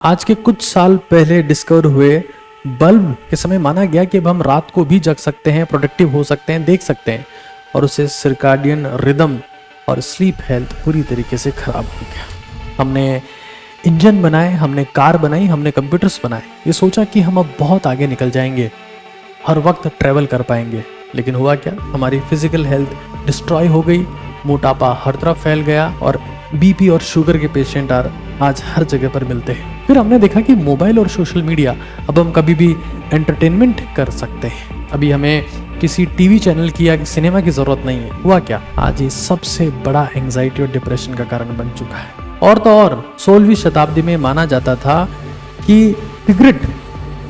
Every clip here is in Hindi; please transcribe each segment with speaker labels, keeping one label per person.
Speaker 1: आज के कुछ साल पहले डिस्कवर हुए बल्ब के समय माना गया कि अब हम रात को भी जग सकते हैं, प्रोडक्टिव हो सकते हैं, देख सकते हैं, और उससे सर्काडियन रिदम और स्लीप हेल्थ पूरी तरीके से खराब हो गया। हमने इंजन बनाए, हमने कार बनाई, हमने कंप्यूटर्स बनाए, ये सोचा कि हम अब बहुत आगे निकल जाएंगे, हर वक्त ट्रैवल कर पाएंगे। लेकिन हुआ क्या? हमारी फिजिकल हेल्थ डिस्ट्रॉय हो गई, मोटापा हर तरफ फैल गया और बीपी और शुगर के पेशेंट आज हर जगह पर मिलते हैं। फिर हमने देखा कि मोबाइल और सोशल मीडिया, अब हम कभी भी एंटरटेनमेंट कर सकते हैं, अभी हमें किसी टीवी चैनल की या सिनेमा की जरूरत नहीं है। हुआ क्या? आज ये सबसे बड़ा एंजाइटी और डिप्रेशन का कारण बन चुका है। और तो और 16वीं शताब्दी में माना जाता था कि सिगरेट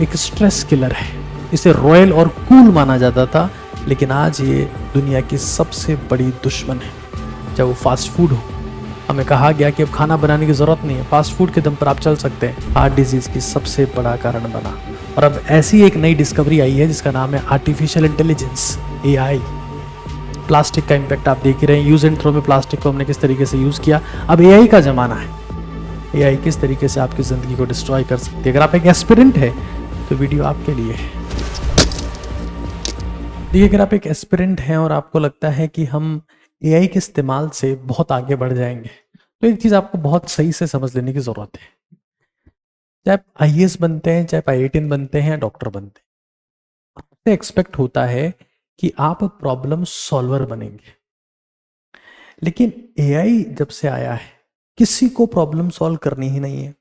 Speaker 1: एक स्ट्रेस किलर है, इसे रॉयल और कूल माना जाता था, लेकिन आज ये दुनिया की सबसे बड़ी दुश्मन है। चाहे वो फास्ट फूड हो, हमें कहा गया कि अब खाना बनाने की जरूरत नहीं है, फास्ट फूड के दम पर आप चल सकते हैं, हार्ट डिजीज की सबसे बड़ा कारण बना। और अब ऐसी एक नई डिस्कवरी आई है जिसका नाम है आर्टिफिशियल इंटेलिजेंस, एआई। प्लास्टिक का इम्पैक्ट आप देख ही रहे हैं, यूज एंड थ्रो में प्लास्टिक को हमने किस तरीके से यूज किया। अब एआई का जमाना है। एआई किस तरीके से आपकी जिंदगी को डिस्ट्रॉय कर सकती है। अगर आप एक एस्पिरेंट है तो वीडियो आपके लिए है। देखिए, अगर आप एक एस्पिरेंट हैं और आपको लगता है कि हम एआई के इस्तेमाल से बहुत आगे बढ़ जाएंगे, तो एक चीज आपको बहुत सही से समझ लेने की जरूरत है। चाहे आप आईएएस बनते हैं, चाहे आप आईआईटीएन बनते हैं या डॉक्टर बनते हैं, आपसे एक्सपेक्ट होता है कि आप प्रॉब्लम सॉल्वर बनेंगे। लेकिन एआई जब से आया है, किसी को प्रॉब्लम सॉल्व करनी ही नहीं है।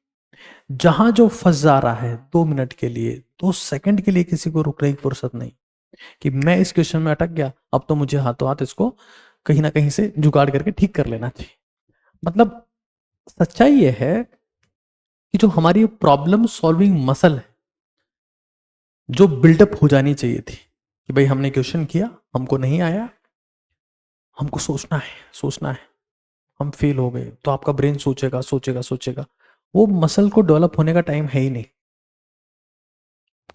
Speaker 1: जहां जो फंस जा रहा है 2 मिनट के लिए, 2 सेकंड के लिए किसी को रुकने की फुर्सत नहीं कि मैं इस क्वेश्चन में अटक गया, अब तो मुझे हाथों हाथ इसको कहीं ना कहीं से जुगाड़ करके ठीक कर लेना चाहिए। मतलब सच्चाई यह है कि जो हमारी प्रॉब्लम सॉल्विंग मसल है, जो बिल्डअप हो जानी चाहिए थी कि भाई हमने क्वेश्चन किया, हमको नहीं आया, हमको सोचना है, सोचना है, हम फेल हो गए, तो आपका ब्रेन सोचेगा सोचेगा सोचेगा, वो मसल को डेवलप होने का टाइम है ही नहीं।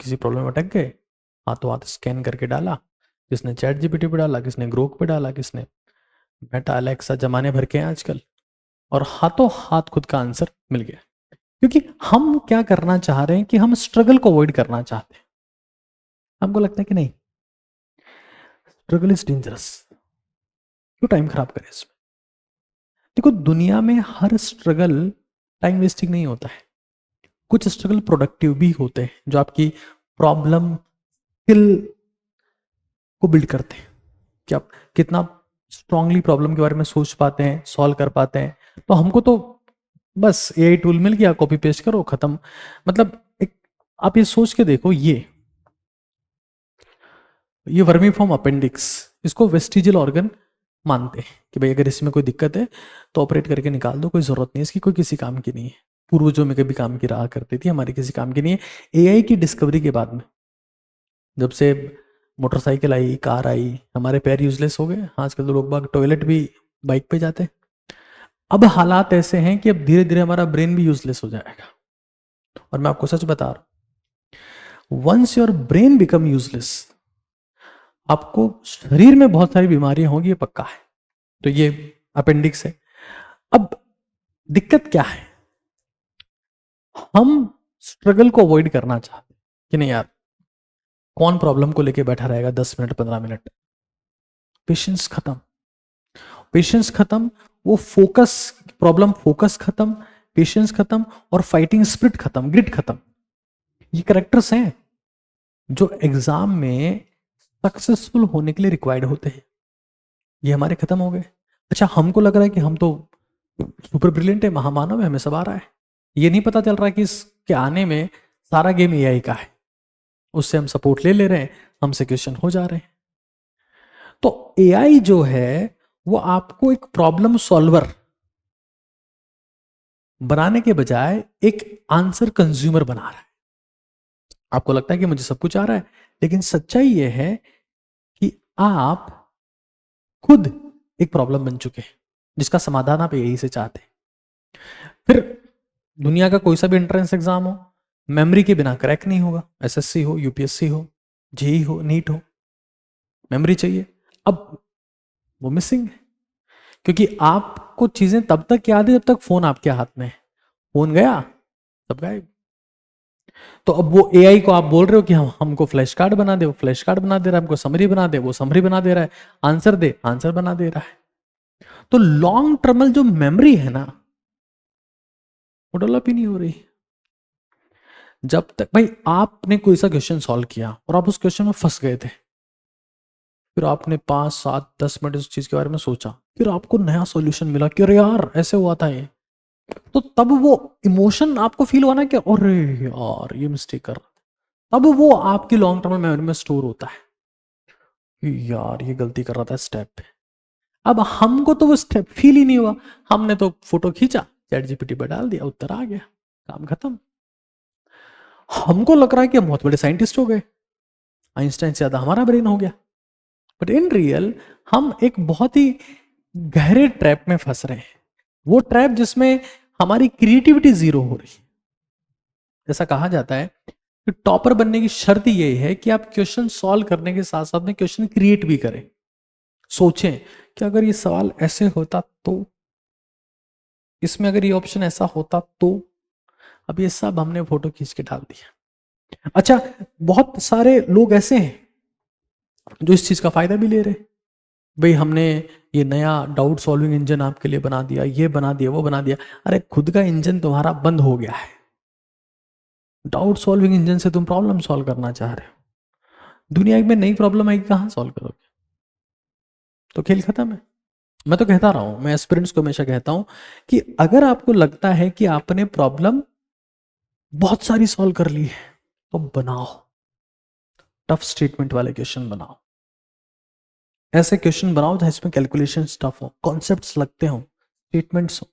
Speaker 1: किसी प्रॉब्लम में अटक गए, हाथों हाथ स्कैन करके डाला, किसने चैट जीपीटी पे डाला, किसने ग्रोक पे डाला, किसने मेटा अलेक्सा, जमाने भर के हैं आजकल, और हाथों हाथ खुद का आंसर मिल गया। क्योंकि हम क्या करना चाह रहे हैं कि हम स्ट्रगल को अवॉइड करना चाहते हैं। हमको लगता है कि नहीं, स्ट्रगल इज डेंजरस, क्यों टाइम खराब करें इसमें। देखो, दुनिया में हर स्ट्रगल टाइम वेस्टिंग नहीं होता है। कुछ स्ट्रगल प्रोडक्टिव भी होते हैं, जो आपकी प्रॉब्लम स्किल को बिल्ड करते हैं कि आप कितना स्ट्रांगली प्रॉब्लम के बारे में सोच पाते हैं, सॉल्व कर पाते हैं। तो हमको तो बस एआई टूल मिल गया, कॉपी पेस्ट करो, खत्म। मतलब एक आप ये सोच के देखो, ये वर्मी फॉर्म अपेंडिक्स, इसको वेस्टिजियल ऑर्गन मानते हैं कि भाई अगर इसमें कोई दिक्कत है तो ऑपरेट करके निकाल दो, कोई जरूरत नहीं, इसकी कोई किसी काम की नहीं है। पूर्वजों में कभी काम की रहा करती थी, हमारे किसी काम की नहीं है। एआई की डिस्कवरी के बाद में, जब से मोटरसाइकिल आई, कार आई, हमारे पैर यूजलेस हो गए। आजकल तो लोग बाग टॉयलेट भी बाइक पे जाते हैं। अब हालात ऐसे हैं कि अब धीरे धीरे हमारा ब्रेन भी यूजलेस हो जाएगा। और मैं आपको सच बता रहा हूं, once your brain become useless, आपको शरीर में बहुत सारी बीमारियां होंगी, ये पक्का है। तो ये अपेंडिक्स है। अब दिक्कत क्या है? हम स्ट्रगल को अवॉइड करना चाहते हैं कि नहीं यार, कौन प्रॉब्लम को लेके बैठा रहेगा 10 मिनट 15 मिनट। पेशेंस खत्म, पेशेंस खत्म, वो फोकस, प्रॉब्लम फोकस खत्म, पेशेंस खत्म, और फाइटिंग स्पिरिट खत्म, ग्रिट खत्म। ये कैरेक्टर्स हैं जो एग्जाम में सक्सेसफुल होने के लिए रिक्वायर्ड होते हैं। ये हमारे खत्म हो गए। अच्छा, हमको लग रहा है कि हम तो सुपर ब्रिलियंट है, महामानव है, हमें सब आ रहा है। ये नहीं पता चल रहा है कि इसके आने में सारा गेम एआई का है, उससे हम सपोर्ट ले ले रहे हैं, हमसे क्वेश्चन हो जा रहे हैं। तो एआई जो है वो आपको एक प्रॉब्लम सॉल्वर बनाने के बजाय एक आंसर कंज्यूमर बना रहा है। आपको लगता है कि मुझे सब कुछ आ रहा है, लेकिन सच्चाई यह है कि आप खुद एक प्रॉब्लम बन चुके हैं जिसका समाधान आप एआई से चाहते हैं। फिर दुनिया का कोई सा भी एंट्रेंस एग्जाम हो, मेमोरी के बिना क्रैक नहीं होगा। एसएससी हो, यूपीएससी हो, जेई हो, नीट हो, मेमोरी चाहिए। अब वो मिसिंग है, क्योंकि आपको चीजें तब तक याद है जब तक फोन आपके हाथ में है। फोन गया, सब गायब। तो अब वो एआई को आप बोल रहे हो कि हम हमको फ्लैश कार्ड बना दे, वो फ्लैश कार्ड बना दे रहा है, हमको समरी बना दे, वो समरी बना दे रहा है, आंसर दे, आंसर बना दे रहा है। तो लॉन्ग टर्मल जो मेमोरी है ना, वो डेवलप ही नहीं हो रही। जब तक भाई आपने कोई सा क्वेश्चन सॉल्व किया और आप उस क्वेश्चन में फंस गए थे, फिर आपने 5, 7, 10 मिनट उस चीज के बारे में सोचा, फिर आपको नया सॉल्यूशन मिला कि अरे यार ऐसे हुआ था ये, तो तब वो इमोशन आपको फील हुआ ना कि अरे यार ये मिस्टेक कर रहा था, तब वो आपकी लॉन्ग टर्म मेमोरी में स्टोर होता है कि यार ये गलती कर रहा था स्टेप पे। अब हमको तो वो स्टेप फील ही नहीं हुआ, हमने तो फोटो खींचा, चैट जीपीटी पे डाल दिया, उत्तर आ गया, काम खत्म। हमको लग रहा है कि हम बहुत बड़े साइंटिस्ट हो गए, आइंस्टाइन से ज्यादा हमारा ब्रेन हो गया, बट इन रियल हम एक बहुत ही गहरे ट्रैप में फंस रहे हैं। वो ट्रैप जिसमें हमारी क्रिएटिविटी जीरो हो रही है। ऐसा कहा जाता है कि टॉपर बनने की शर्त यही है कि आप क्वेश्चन सॉल्व करने के साथ साथ में क्वेश्चन क्रिएट भी करें। सोचें कि अगर ये सवाल ऐसे होता तो, इसमें अगर ये ऑप्शन ऐसा होता तो। अब ये सब हमने फोटो खींच के डाल दिया। अच्छा, बहुत सारे लोग ऐसे हैं जो इस चीज का फायदा भी ले रहे हैं। भाई हमने ये नया डाउट सॉल्विंग इंजन आपके लिए बना दिया, ये बना दिया, वो बना दिया। अरे खुद का इंजन तुम्हारा बंद हो गया है, डाउट सॉल्विंग इंजन से तुम प्रॉब्लम सॉल्व करना चाह रहे हो, दुनिया में नई प्रॉब्लम आएगी, कहां सॉल्व करोगे? तो खेल खत्म है। मैं तो कहता रहा हूं, मैं एस्पिरेंट्स को हमेशा कहता हूं कि अगर आपको लगता है कि आपने प्रॉब्लम बहुत सारी सॉल्व कर ली है, तो बनाओ टफ स्टेटमेंट वाले क्वेश्चन बनाओ। ऐसे क्वेश्चन बनाओ जहां इसमें कैलकुलेशन टफ हो, कॉन्सेप्ट्स लगते हो, स्टेटमेंट्स हो।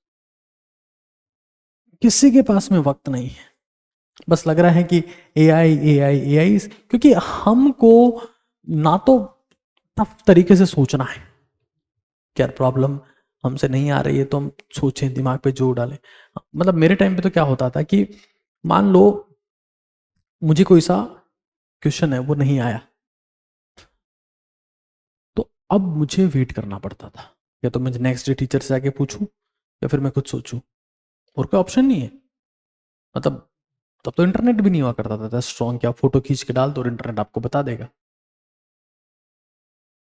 Speaker 1: किसी के पास में वक्त नहीं है, बस लग रहा है कि एआई एआई एआई, क्योंकि हमको ना तो टफ तरीके से सोचना है, क्या प्रॉब्लम हमसे नहीं आ रही है तो हम सोचें, दिमाग पे जोर डालें। मतलब मेरे टाइम पे तो क्या होता था कि मान लो मुझे कोई सा क्वेश्चन है वो नहीं आया, तो अब मुझे वेट करना पड़ता था, या तो मैं नेक्स्ट डे टीचर से आके पूछूं या फिर मैं खुद सोचूं, और कोई ऑप्शन नहीं है। मतलब तब तो इंटरनेट भी नहीं हुआ करता था स्ट्रॉन्ग, क्या फोटो खींच के डाल दो और इंटरनेट आपको बता देगा।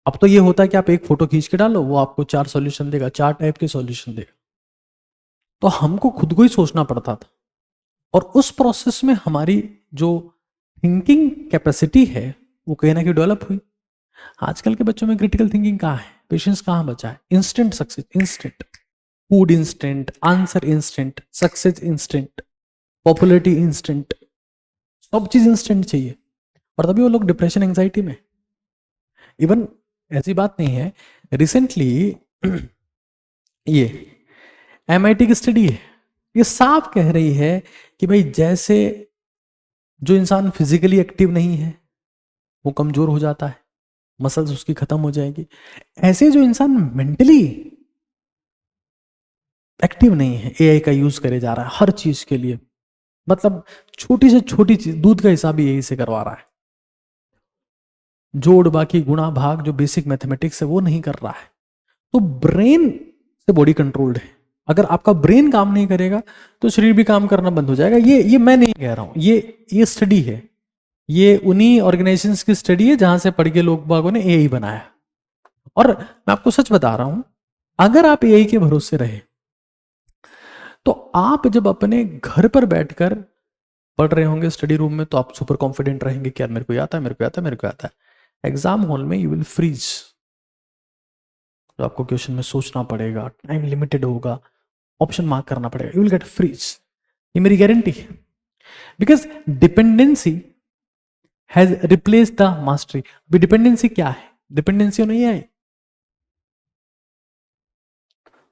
Speaker 1: अब तो ये होता है कि आप एक फोटो खींच के डालो, वो आपको 4 सॉल्यूशन देगा, 4 टाइप के सॉल्यूशन देगा। तो हमको खुद को ही सोचना पड़ता था, और उस प्रोसेस में हमारी जो थिंकिंग कैपेसिटी है वो कहीं ना कहीं डेवलप हुई। आजकल के बच्चों में क्रिटिकल थिंकिंग कहाँ है, पेशेंस कहाँ बचा है? Instant success, instant food, instant answer, instant success, instant popularity, instant, सब चीज इंस्टेंट चाहिए। और तभी वो लोग डिप्रेशन एंजाइटी में। इवन ऐसी बात नहीं है, रिसेंटली ये एमआईटी की स्टडी है, ये साफ कह रही है कि भाई जैसे जो इंसान फिजिकली एक्टिव नहीं है वो कमजोर हो जाता है, मसल्स उसकी खत्म हो जाएगी, ऐसे जो इंसान मेंटली एक्टिव नहीं है एआई का यूज करे जा रहा है हर चीज के लिए। मतलब छोटी से छोटी चीज, दूध का हिसाब भी यही से करवा रहा है, जोड़ बाकी गुणा भाग जो बेसिक मैथमेटिक्स है वो नहीं कर रहा है। तो ब्रेन से बॉडी कंट्रोल्ड है। अगर आपका ब्रेन काम नहीं करेगा तो शरीर भी काम करना बंद हो जाएगा। ये मैं नहीं कह रहा हूं, ये स्टडी है, ये उन्हीं ऑर्गेनाइजेशंस की स्टडी है जहां से पढ़ के लोग बागों ने एआई बनाया। और मैं आपको सच बता रहा हूं, अगर आप एआई के भरोसे रहे तो आप जब अपने घर पर बैठकर पढ़ रहे होंगे स्टडी रूम में, तो आप सुपर कॉन्फिडेंट रहेंगे कि यार मेरे को आता है, मेरे को आता है, मेरे को आता है। एग्जाम हॉल में यू विल फ्रीज, तो आपको क्वेश्चन में सोचना पड़ेगा, टाइम लिमिटेड होगा, ऑप्शन मार्क करना पड़ेगा, यू विल गेट फ्रीज। ये मेरी गारंटी है, because dependency has replace the mastery. अभी डिपेंडेंसी क्या है? डिपेंडेंसी नहीं है,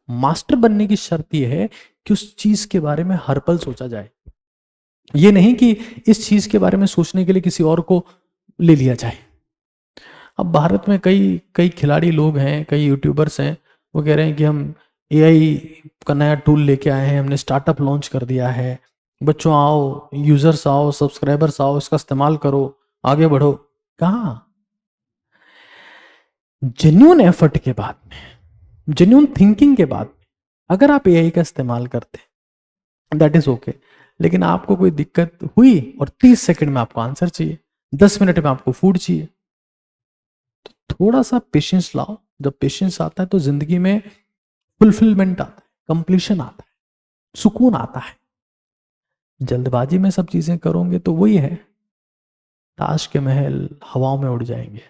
Speaker 1: मास्टर बनने की शर्त यह है कि उस चीज के बारे में हर पल सोचा जाए। ये नहीं कि इस चीज के बारे में सोचने के लिए किसी और को ले लिया जाए। अब भारत में कई कई खिलाड़ी लोग हैं, कई यूट्यूबर्स हैं, वो कह रहे हैं कि हम एआई का नया टूल लेके आए हैं, हमने स्टार्टअप लॉन्च कर दिया है, बच्चों आओ, यूजर्स आओ, सब्सक्राइबर्स आओ, इसका इस्तेमाल करो, आगे बढ़ो। कहाँ? जेन्युइन एफर्ट के बाद में, जेन्युइन थिंकिंग के बाद अगर आप एआई का इस्तेमाल करते हैं दैट इज ओके, लेकिन आपको कोई दिक्कत हुई और 30 सेकंड में आपको आंसर चाहिए, 10 मिनट में आपको फूड चाहिए, तो थोड़ा सा पेशेंस लाओ। जब पेशेंस आता है तो जिंदगी में फुलफिलमेंट आता है, कंप्लीशन आता है, सुकून आता है। जल्दबाजी में सब चीजें करोगे तो वही है, ताश के महल हवाओं में उड़ जाएंगे।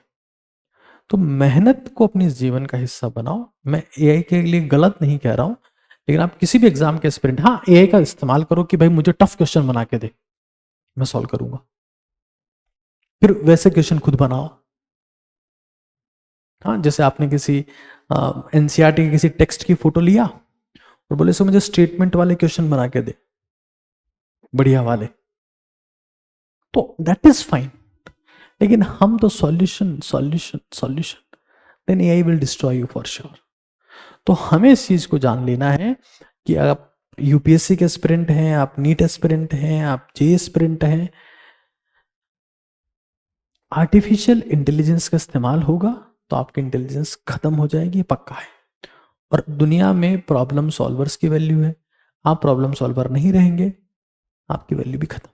Speaker 1: तो मेहनत को अपने जीवन का हिस्सा बनाओ। मैं एआई के लिए गलत नहीं कह रहा हूं, लेकिन आप किसी भी एग्जाम के एस्पिरेंट, हाँ एआई का इस्तेमाल करो कि भाई मुझे टफ क्वेश्चन बना के दे, मैं सॉल्व करूंगा। फिर वैसे क्वेश्चन खुद बनाओ। हाँ, जैसे आपने किसी एनसीईआरटी के किसी टेक्स्ट की फोटो लिया और बोले सो मुझे स्टेटमेंट वाले क्वेश्चन बना के दे, बढ़िया वाले, तो दैट इज फाइन। लेकिन हम तो solution solution solution, then AI will destroy you for sure. तो हमें इस चीज को जान लेना है कि आप यूपीएससी के एस्पिरेंट हैं, आप नीट एस्पिरेंट हैं, आप जे एस्पिरेंट हैं, आर्टिफिशियल इंटेलिजेंस का इस्तेमाल होगा तो आपकी इंटेलिजेंस खत्म हो जाएगी, पक्का है। और दुनिया में प्रॉब्लम सॉल्वर्स की वैल्यू है। आप प्रॉब्लम सॉल्वर नहीं रहेंगे, आपकी वैल्यू भी खत्म।